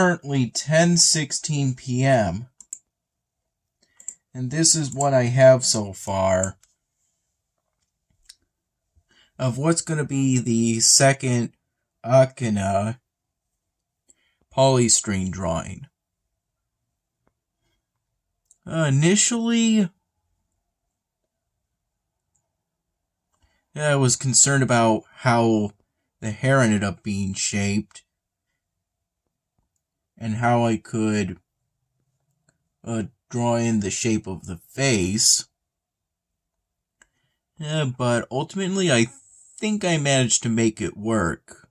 currently 10:16 p.m. and this is what I have so far of what's going to be the second Akina polystyrene drawing. Initially, I was concerned about how the hair ended up being shaped and how I could draw in the shape of the face. But ultimately, I think I managed to make it work.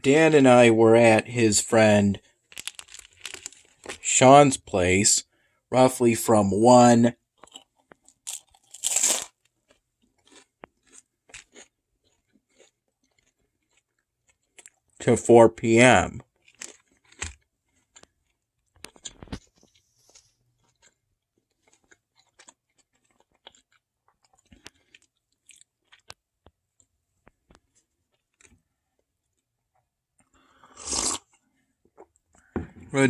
Dan and I were at his friend Sean's place, roughly from 1 to 4 p.m.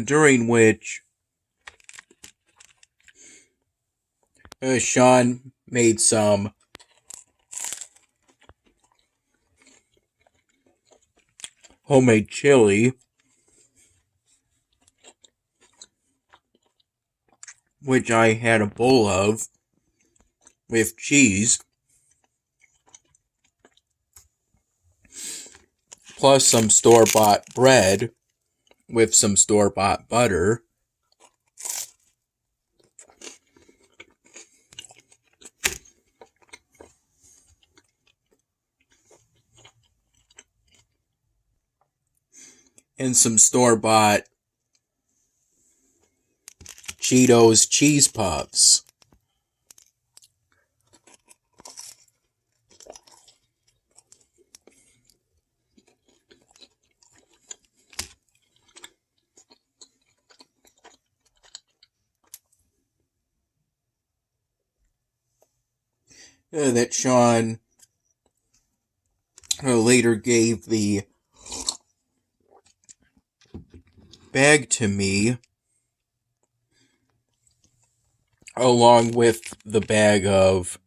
During which Sean made some homemade chili, which I had a bowl of with cheese, plus some store-bought bread with some store-bought butter. And some store-bought Cheetos cheese puffs. That Sean later gave the bag to me, along with the bag of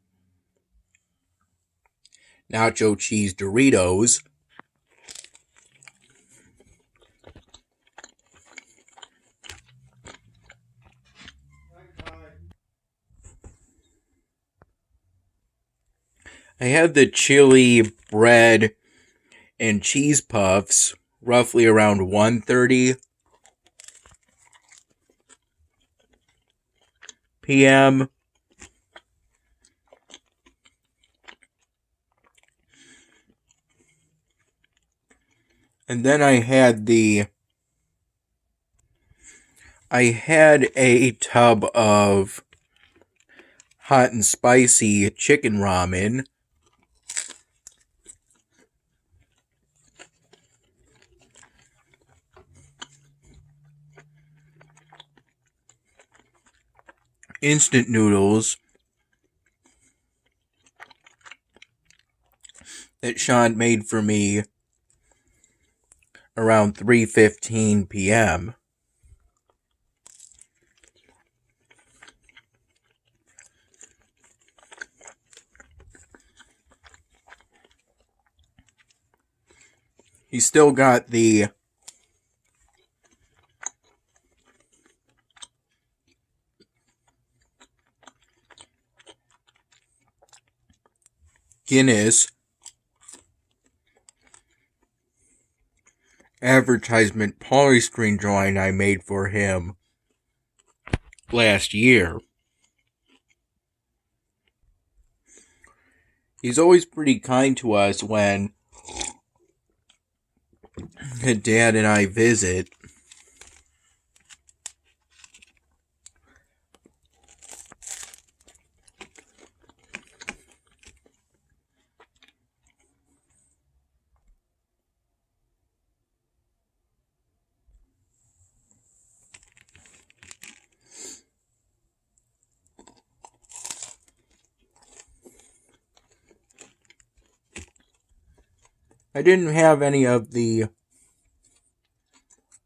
nacho cheese Doritos. I had the chili bread and cheese puffs roughly around 1:30 p.m. And then I had a tub of hot and spicy chicken ramen. Instant noodles that Sean made for me around 3:15 p.m. He still got the Guinness advertisement polystyrene drawing I made for him last year. He's always pretty kind to us when Dad and I visit. I didn't have any of the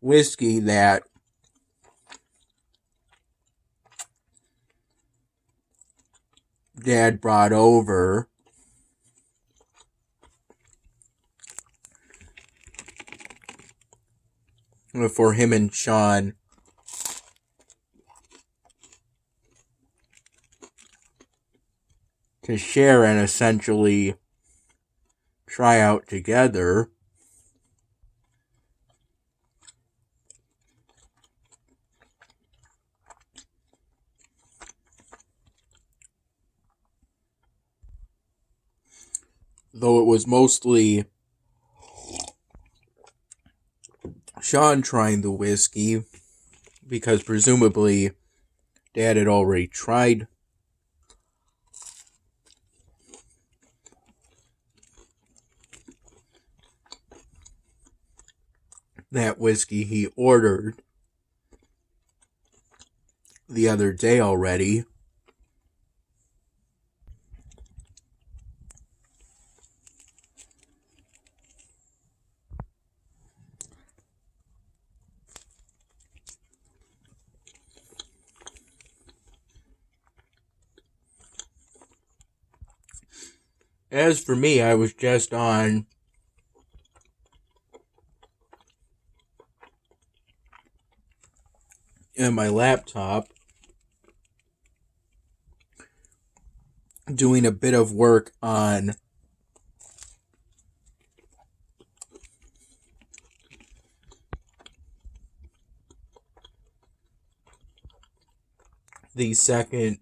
whiskey that Dad brought over. For him and Sean to share and essentially try out together. Though it was mostly Sean trying the whiskey, because presumably Dad had already tried that whiskey he ordered the other day already. As for me, I was just on my laptop doing a bit of work on the second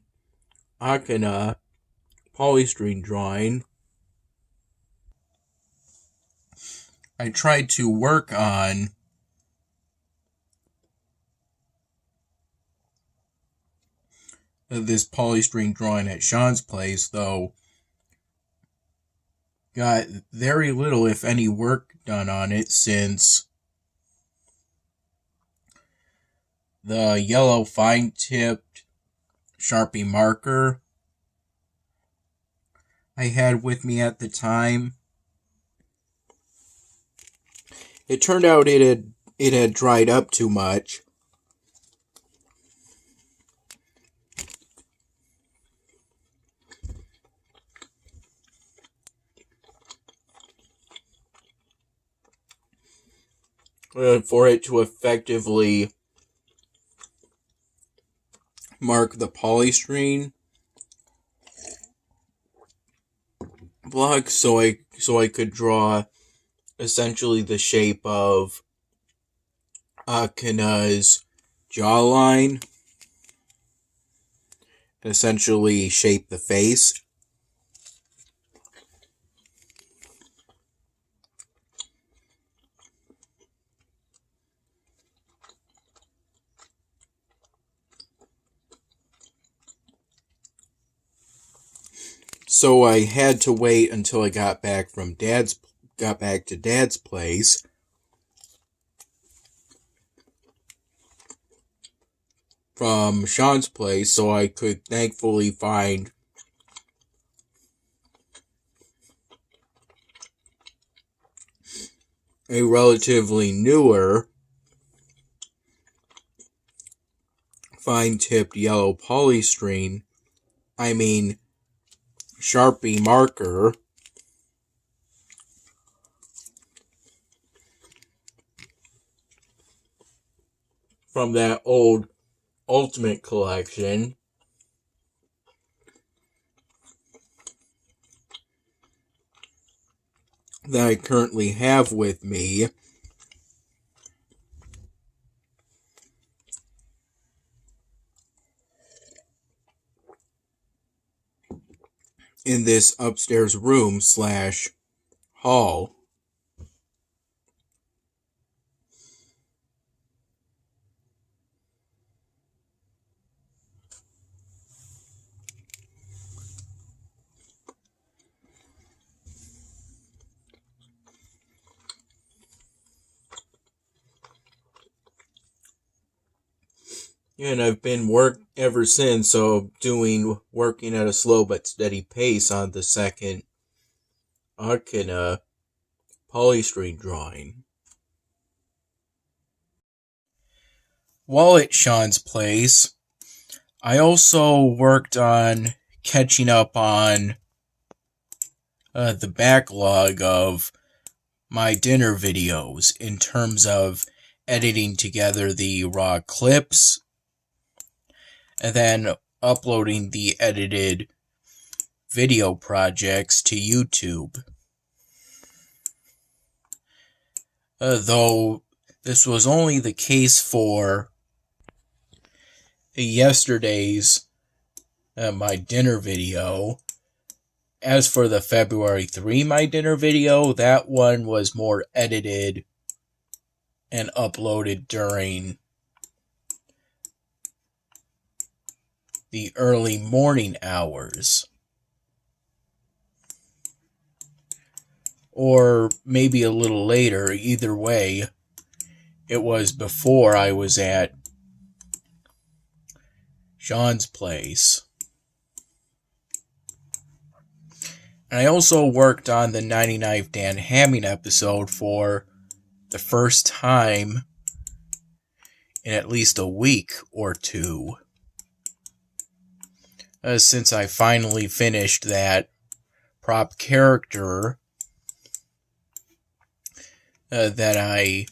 Akina polystyrene drawing. I tried to work on this polystyrene drawing at Sean's place, though got very little, if any, work done on it, since the yellow fine-tipped Sharpie marker I had with me at the time, it turned out it had dried up too much. For it to effectively mark the polystyrene block, so I could draw essentially the shape of Akina's jawline, essentially shape the face. So I had to wait until I got back to Dad's place from Sean's place, so I could thankfully find a relatively newer fine-tipped yellow polystyrene, Sharpie marker from that old Ultimate collection. That I currently have with me. In this upstairs room / hall. And I've been ever since, so working at a slow but steady pace on the second Akina polystyrene drawing. While at Sean's place, I also worked on catching up on the backlog of my dinner videos in terms of editing together the raw clips and then uploading the edited video projects to YouTube. Though this was only the case for yesterday's my dinner video. As for the February 3 my dinner video, that one was more edited and uploaded during the early morning hours. Or maybe a little later. Either way, it was before I was at Sean's place. And I also worked on the 99 Dan Hamming episode for the first time in at least a week or two. Since I finally finished that prop character that I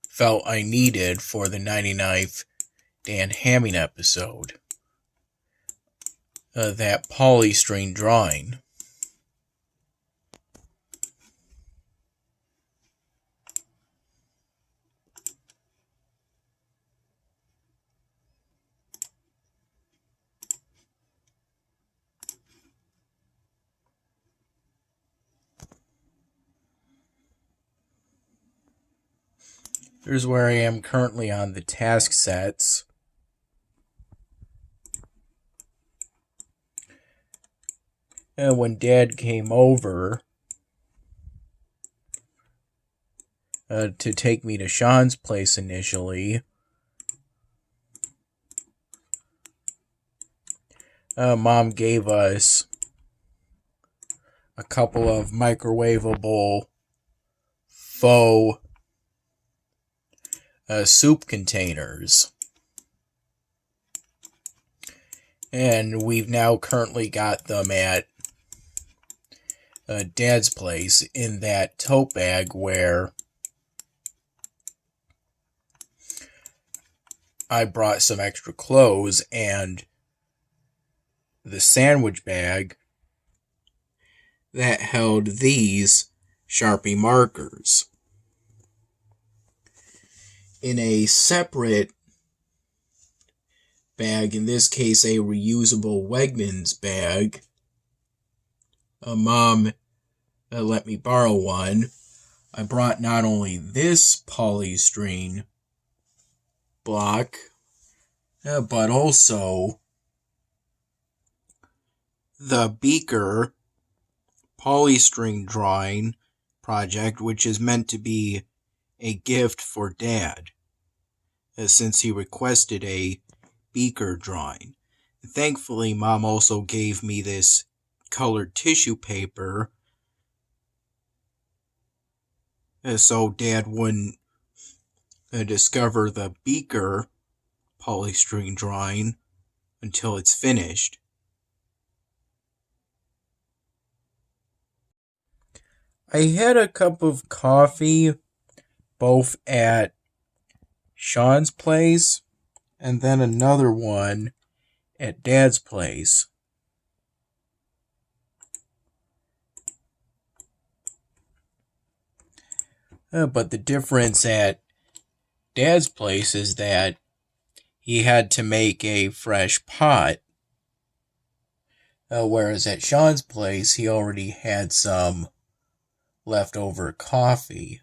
felt I needed for the 99 Dan Hamming episode. That polystyrene drawing. Here's where I am currently on the task sets. And when Dad came over to take me to Sean's place initially, Mom gave us a couple of microwavable faux soup containers. And we've now currently got them at Dad's place in that tote bag where I brought some extra clothes and the sandwich bag that held these Sharpie markers. In a separate bag, in this case a reusable Wegmans bag, Mom let me borrow one. I brought not only this polystyrene block, but also the beaker polystyrene drawing project, which is meant to be a gift for Dad, since he requested a beaker drawing. Thankfully, Mom also gave me this colored tissue paper so Dad wouldn't discover the beaker polystyrene drawing until it's finished. I had a cup of coffee both at Sean's place and then another one at Dad's place. But the difference at Dad's place is that he had to make a fresh pot, whereas at Sean's place he already had some leftover coffee.